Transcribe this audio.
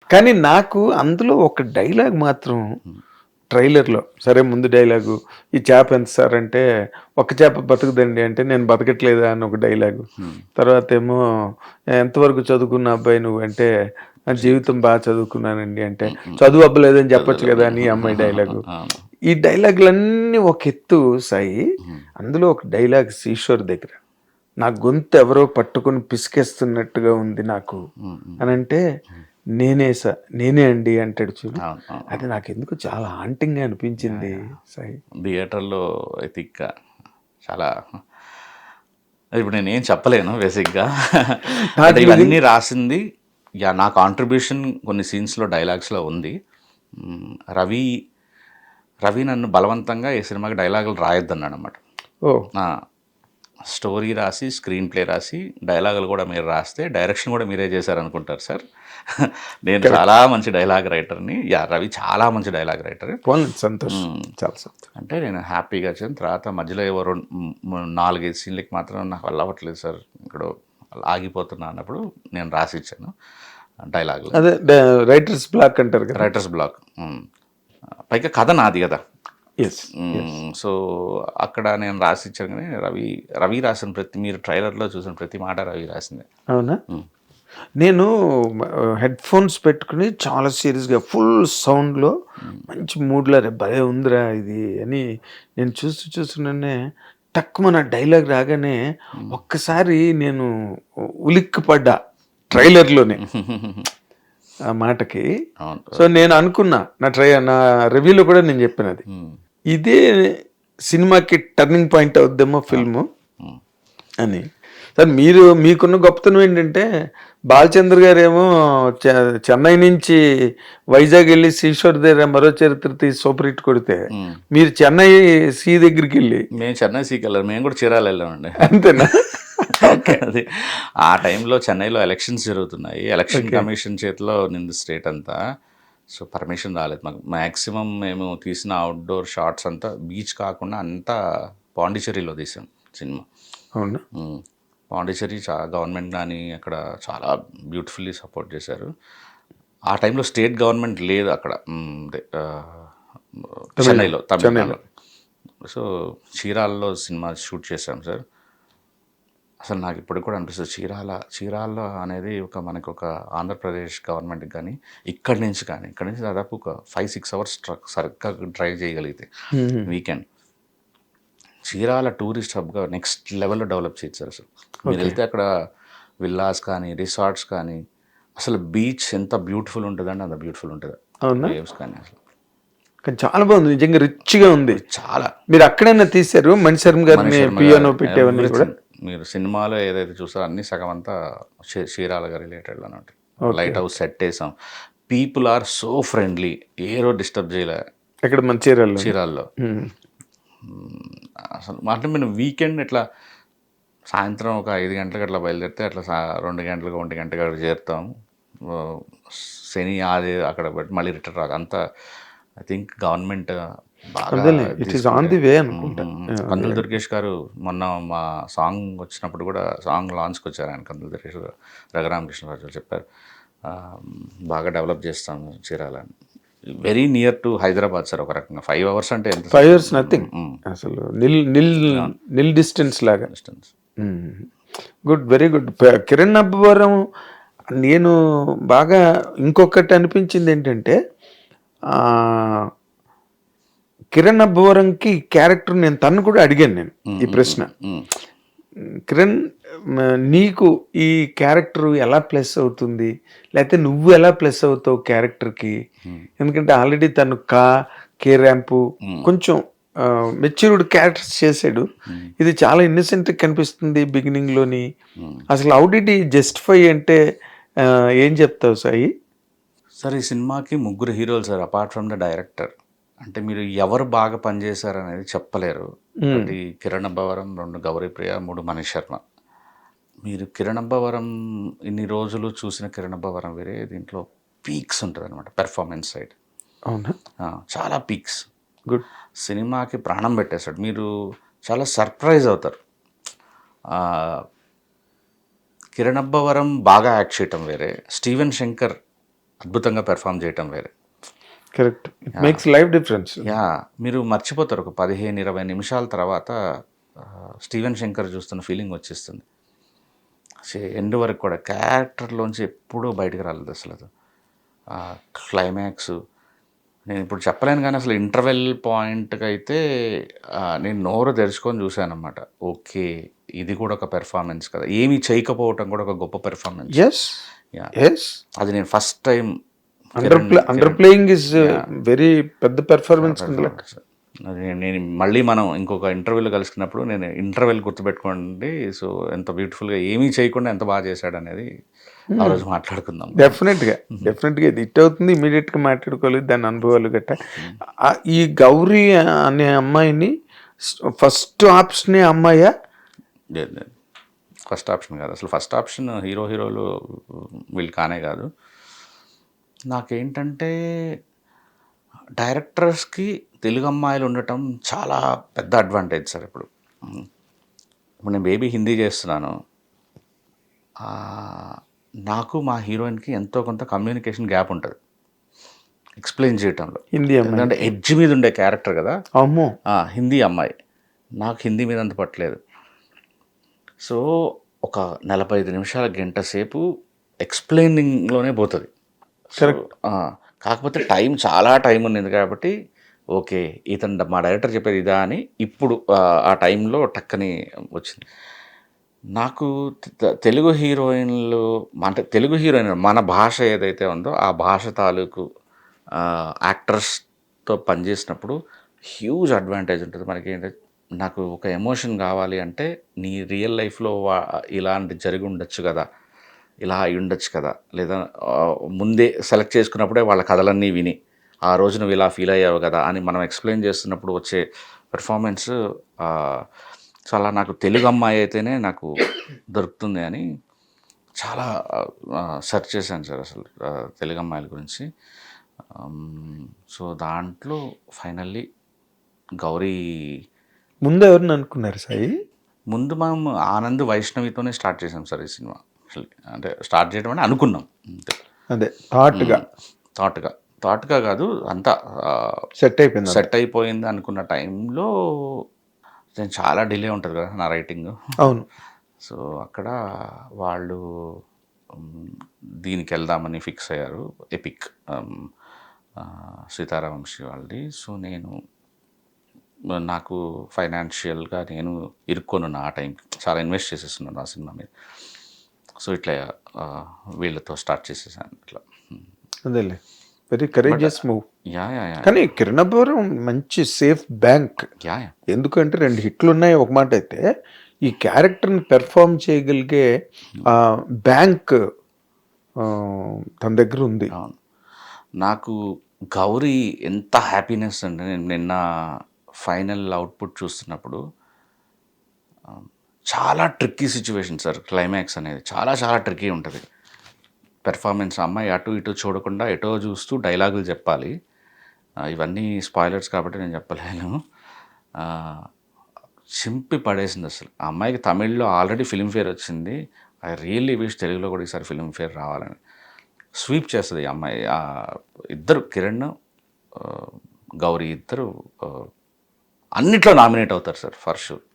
కానీ నాకు అందులో ఒక డైలాగ్ మాత్రం ట్రైలర్‌లో సరే ముందు డైలాగు ఈ చేప ఎంత సార్ అంటే, "ఒక్క చేప బతుకుదండి" అంటే, "నేను బతకట్లేదా" అని ఒక డైలాగు. తర్వాతేమో "ఎంతవరకు చదువుకున్న అబ్బాయి నువ్వు" అంటే, జీవితం బాగా చదువుకున్నానండి" అంటే, "చదువు అబ్బలేదని చెప్పొచ్చు కదా" అని ఈ అమ్మాయి డైలాగు. ఈ డైలాగులన్నీ ఒక ఎత్తు సాయి. అందులో ఒక డైలాగ్ 'ఈశ్వర్' దగ్గర. నా గొంతు ఎవరో పట్టుకొని పిసికేస్తున్నట్టుగా ఉంది నాకు అనంటే, నేనే అండి అంటాడు చూడు. అది నాకెందుకో చాలా హాంటింగ్‌గా అనిపించింది సాయి. థియేటర్‌లో ఐ థింక్ చాలా ఇప్పుడు నేనేం చెప్పలేను బేసిక్‌గా. అంటే ఇవన్నీ రాసింది నా కాంట్రిబ్యూషన్ కొన్ని సీన్స్‌లో డైలాగ్స్‌లో ఉంది. రవి రవి నన్ను బలవంతంగా ఈ సినిమాకి డైలాగులు రాయొద్దన్నాడనమాట. ఓహ్! స్టోరీ రాసి, స్క్రీన్ ప్లే రాసి, డైలాగులు కూడా మీరు రాస్తే డైరెక్షన్ కూడా మీరే చేశారనుకుంటారు సార్. నేను చాలా మంచి డైలాగ్ రైటర్‌ని. రవి చాలా మంచి డైలాగ్ రైటర్. పోన్లెండి సంతోషం. చాలా సంతోషం. అంటే నేను హ్యాపీగా వచ్చాను. తర్వాత మధ్యలో ఏవో 4, 5 సీన్లకి మాత్రం నాకు వల్ల అవ్వట్లేదు సార్. ఇక్కడ ఆగిపోతున్నా అన్నప్పుడు నేను రాసిచ్చాను డైలాగులు. అదే రైటర్స్ బ్లాక్ అంటారు కదా. Writer's block. పైగా కథ నాది కదా. ఎస్. సో అక్కడ నేను రాసిచ్చాను. కానీ రవి రాసిన మీరు ట్రైలర్లో చూసిన ప్రతి మాట రవి రాసిందే. అవునా? నేను హెడ్ ఫోన్స్ పెట్టుకుని చాలా సీరియస్గా ఫుల్ సౌండ్లో మంచి మూడ్లో రే భలే ఉందిరా ఇది అని నేను చూస్తున్నానే టక్కున డైలాగ్ రాగానే ఒక్కసారి నేను ఉలిక్కి పడ్డా ట్రైలర్లోనే ఆ మాటకి. సో నేను అనుకున్నా నా రివ్యూలో కూడా నేను చెప్పినది ఇదే సినిమాకి టర్నింగ్ పాయింట్ అవుద్దేమో ఫిల్ము అని. సార్ మీకున్న గొప్పతనం ఏంటంటే బాలచంద్ర గారేమో చెన్నై నుంచి వైజాగ్ వెళ్ళి ఈశ్వర్ దగ్గర మరో చరిత్ర తీసి సూపర్ హిట్ కొడితే, మీరు చెన్నై సీ దగ్గరికి వెళ్ళి. మేము చెన్నై సీకి వెళ్ళాము, మేము కూడా చీరాలు వెళ్ళామండి. అంతేనా? అది ఆ టైంలో చెన్నైలో ఎలక్షన్స్ జరుగుతున్నాయి. ఎలక్షన్ కమిషన్ చేతిలో నింది స్టేట్ అంతా. సో పర్మిషన్ రాలేదు మాకు. మ్యాక్సిమం మేము తీసిన అవుట్డోర్ షాట్స్ అంతా బీచ్ కాకుండా అంతా పాండిచ్చేరిలో తీసాం సినిమా. అవునా? పాండిచ్చేరి గవర్నమెంట్ కానీ అక్కడ చాలా బ్యూటిఫుల్లీ సపోర్ట్ చేశారు. ఆ టైంలో స్టేట్ గవర్నమెంట్ లేదు అక్కడ, చెన్నైలో, తమిళనాడు. సో చీరాల్లో సినిమా షూట్ చేశాం సార్. అసలు నాకు ఇప్పటికి కూడా అనిపిస్తుంది చీరాల అనేది మనకు ఒక ఆంధ్రప్రదేశ్ గవర్నమెంట్కి కానీ ఇక్కడి నుంచి దాదాపు ఒక 5-6 అవర్స్ సరిగ్గా డ్రైవ్ చేయగలిగితే వీకెండ్ చీరాల టూరిస్ట్ హబ్గా నెక్స్ట్ లెవెల్లో డెవలప్ చేయొచ్చు అసలు. మీరు వెళ్తే అక్కడ విల్లాస్ కానీ రిసార్ట్స్ కానీ అసలు బీచ్ ఎంత బ్యూటిఫుల్ ఉంటుందండి, అంత బ్యూటిఫుల్ ఉంటుంది. వేవ్స్ కానీ అసలు చాలా బాగుంది, నిజంగా రిచ్గా ఉంది చాలా. మీరు అక్కడైనా తీశారు మణిశర్మ గారిని పియానో పెట్టేవన్నీ కూడా. మీరు సినిమాలో ఏదైతే చూసారో అన్ని సగం అంతా చీరాలగా రిలేటెడ్ అని ఉంటాయి. లైట్ హౌస్ సెట్ వేసాం. పీపుల్ ఆర్ సో ఫ్రెండ్లీ, ఏ రోజు డిస్టర్బ్ చేయలే ఎక్కడ మన చీరాల్లో. అసలు అంటే మేము వీకెండ్ ఇట్లా సాయంత్రం ఒక 5 గంటలకు అట్లా బయలుదేరితే అట్లా 2 గంటలకు 1 గంటకు అక్కడ చేరుతాము. శని ఆది అక్కడ బట్టి మళ్ళీ రిటర్న్ రాదు. అంతా ఐ థింక్ గవర్నమెంట్ కందుల దుర్గేష్ గారు మొన్న మా సాంగ్ వచ్చినప్పుడు కూడా సాంగ్ లాంచ్కి వచ్చారు ఆయన. కందుల దుర్గేష్ గారు, రఘురామకృష్ణరాజు చెప్పారు బాగా డెవలప్ చేస్తాము చీరాలని. Very near to Hyderabad sir. ఒక రకంగా 5 అవర్స్ అంటే ఎంత? 5 అవర్స్ నథింగ్ అసలు, నిల్ డిస్టెన్స్ లాగా. Good, very good. Kiran Abbavaram నేను బాగా ఇంకొకటి అనిపించింది ఏంటంటే, కిరణ్ అబ్బవరంకి క్యారెక్టర్ నేను తను కూడా అడిగాను నేను ఈ ప్రశ్న. కిరణ్, నీకు ఈ క్యారెక్టర్ ఎలా ప్లస్ అవుతుంది, లేకపోతే నువ్వు ఎలా ప్లస్ అవుతావు క్యారెక్టర్కి? ఎందుకంటే ఆల్రెడీ తను కే ర్యాంపు కొంచెం మెచ్యూర్డ్ క్యారెక్టర్స్ చేశాడు. ఇది చాలా ఇన్నసెంట్ కనిపిస్తుంది బిగినింగ్లోని. అసలు హౌ డిడ్ ఈ జస్టిఫై అంటే ఏం చెప్తావు సాయి? సార్ ఈ సినిమాకి 3 హీరోలు sir, apart from the director. అంటే మీరు ఎవరు బాగా పనిచేశారు అనేది చెప్పలేరు. ఒకటి కిరణ్ అబ్బవరం, 2 గౌరీప్రియ, 3 మనీష్ శర్మ. మీరు కిరణ్ అబ్బవరం ఇన్ని రోజులు చూసిన కిరణ్ అబ్బవరం వేరే, దీంట్లో పీక్స్ ఉంటుంది అనమాట పెర్ఫార్మెన్స్ సైడ్. అవునా? చాలా పీక్స్. గుడ్. సినిమాకి ప్రాణం పెట్టేశాడు. మీరు చాలా సర్ప్రైజ్ అవుతారు. కిరణ్ అబ్బవరం బాగా యాక్ట్ చేయటం వేరే, స్టీవెన్ శంకర్ అద్భుతంగా పెర్ఫామ్ చేయటం వేరే. Correct. It makes life difference. Yeah మీరు మర్చిపోతారు ఒక 15-20 నిమిషాల తర్వాత స్టీవెన్ శంకర్ చూస్తున్న ఫీలింగ్ వచ్చేస్తుంది. ఎండ్ వరకు కూడా క్యారెక్టర్లోంచి ఎప్పుడూ బయటకు రాలేదు అసలు. అది క్లైమాక్స్ నేను ఇప్పుడు చెప్పలేను, కానీ అసలు ఇంటర్వెల్ పాయింట్కి అయితే నేను నోరు తెరుచుకొని చూశానమాట. ఓకే, ఇది కూడా ఒక పెర్ఫార్మెన్స్ కదా, ఏమీ చేయకపోవటం కూడా ఒక గొప్ప పెర్ఫార్మెన్స్. Yes yes. అది నేను first time underplaying is very పెద్ద పెర్ఫార్మెన్స్. నేను మళ్ళీ మనం ఇంకొక ఇంటర్వ్యూలో కలుసుకున్నప్పుడు నేను ఇంటర్వ్యూలు గుర్తుపెట్టుకోండి, సో ఎంత బ్యూటిఫుల్గా ఏమీ చేయకుండా ఎంత బాగా చేశాడు అనేది ఆ రోజు మాట్లాడుకుందాం. డెఫినెట్గా ఇది హిట్ అవుతుంది. ఇమీడియట్గా మాట్లాడుకోవాలి దాని అనుభవాలు గట్ట. ఈ గౌరీ అనే అమ్మాయిని ఫస్ట్ ఆప్షనే అమ్మాయా? లేదు, ఫస్ట్ ఆప్షన్ కాదు అసలు. ఫస్ట్ ఆప్షన్ హీరోలు వీళ్ళు కానే కాదు. నాకేంటంటే డైరెక్టర్స్కి తెలుగు అమ్మాయిలు ఉండటం చాలా పెద్ద అడ్వాంటేజ్ సార్. ఇప్పుడు నేను బేబీ హిందీ చేస్తున్నాను, నాకు మా హీరోయిన్కి ఎంతో కొంత కమ్యూనికేషన్ గ్యాప్ ఉంటుంది ఎక్స్ప్లెయిన్ చేయటంలో. హిందీ ఎందుకంటే ఎడ్జ్ మీద ఉండే క్యారెక్టర్ కదా. అమ్మో, హిందీ అమ్మాయి, నాకు హిందీ మీద అంత పట్టలేదు. సో ఒక 45 నిమిషాల గంట సేపు ఎక్స్ప్లెయినింగ్లోనే పోతుంది. కాకపోతే చాలా టైం ఉంది కాబట్టి ఓకే ఇతను మా డైరెక్టర్ చెప్పేది ఇదా అని ఇప్పుడు ఆ టైంలో టక్కని వచ్చింది. నాకు తెలుగు హీరోయిన్లు అంటే తెలుగు హీరోయిన్ మన భాష ఏదైతే ఉందో ఆ భాష తాలూకు యాక్టర్స్తో పనిచేసినప్పుడు హ్యూజ్ అడ్వాంటేజ్ ఉంటుంది మనకి. ఏంటంటే నాకు ఒక ఎమోషన్ కావాలి అంటే నీ రియల్ లైఫ్లో ఇలాంటి జరిగి ఉండొచ్చు కదా, ఇలా అయి ఉండొచ్చు కదా, లేదా ముందే సెలెక్ట్ చేసుకున్నప్పుడే వాళ్ళ కథలన్నీ విని ఆ రోజు నువ్వు ఇలా ఫీల్ అయ్యావు కదా అని మనం ఎక్స్ప్లెయిన్ చేస్తున్నప్పుడు వచ్చే పెర్ఫార్మెన్స్ చాలా నాకు తెలుగు అమ్మాయి అయితేనే నాకు దొరుకుతుంది అని చాలా సెర్చ్ చేశాను సార్ అసలు తెలుగు అమ్మాయిల గురించి. సో దాంట్లో ఫైనల్లీ గౌరీ. ముందు ఎవరిని అనుకున్నారు సాయి? ముందు మనం ఆనంద్ వైష్ణవితోనే స్టార్ట్ చేసాం సార్ ఈ సినిమా. అంటే స్టార్ట్ చేయడం అని అనుకున్నాం అంతే. అదే థాట్గా కాదు, అంతా సెట్ అయిపోయింది అనుకున్న టైంలో నేను చాలా డిలే ఉంటుంది కదా నా రైటింగ్. అవును. సో అక్కడ వాళ్ళు దీనికి వెళ్దామని ఫిక్స్ అయ్యారు, ఎపిక్ సీతారామంశి వాళ్ళది. సో నాకు ఫైనాన్షియల్గా నేను ఇరుక్కొనున్న ఆ టైంకి చాలా ఇన్వెస్ట్ చేసేస్తున్నాను ఆ సినిమా మీద. సో ఇట్లా వీళ్ళతో స్టార్ట్ చేసేసాను ఇట్లా. అదేలే, వెరీ కరేజియస్ మూవ్. యా కానీ కిరణపురం మంచి సేఫ్ బ్యాంక్. ఎందుకంటే 2 హిట్లు ఉన్నాయి ఒక మాట అయితే, ఈ క్యారెక్టర్ని పెర్ఫామ్ చేయగలిగే బ్యాంక్ తన దగ్గర ఉంది. నాకు గౌరీ ఎంత హ్యాపీనెస్ అంటే నేను నిన్న ఫైనల్ అవుట్పుట్ చూస్తున్నప్పుడు చాలా ట్రిక్కీ సిచ్యువేషన్ సార్. క్లైమాక్స్ అనేది చాలా ట్రిక్కీ ఉంటుంది. పెర్ఫార్మెన్స్ అమ్మాయి అటు ఇటు చూడకుండా ఎటో చూస్తూ డైలాగులు చెప్పాలి. ఇవన్నీ స్పాయిలర్స్ కాబట్టి నేను చెప్పలేను. చింపి పడేసింది అసలు. ఆ అమ్మాయికి తమిళ్లో ఆల్రెడీ ఫిల్మ్ఫేర్ వచ్చింది. ఐ రియల్లీ విష్ తెలుగులో కూడా ఈసారి ఫిల్మ్ఫేర్ రావాలని. స్వీప్ చేస్తుంది ఈ అమ్మాయి. ఇద్దరు కిరణ్ గౌరీ ఇద్దరు అన్నిట్లో నామినేట్ అవుతారు సార్ ఫర్ షూర్.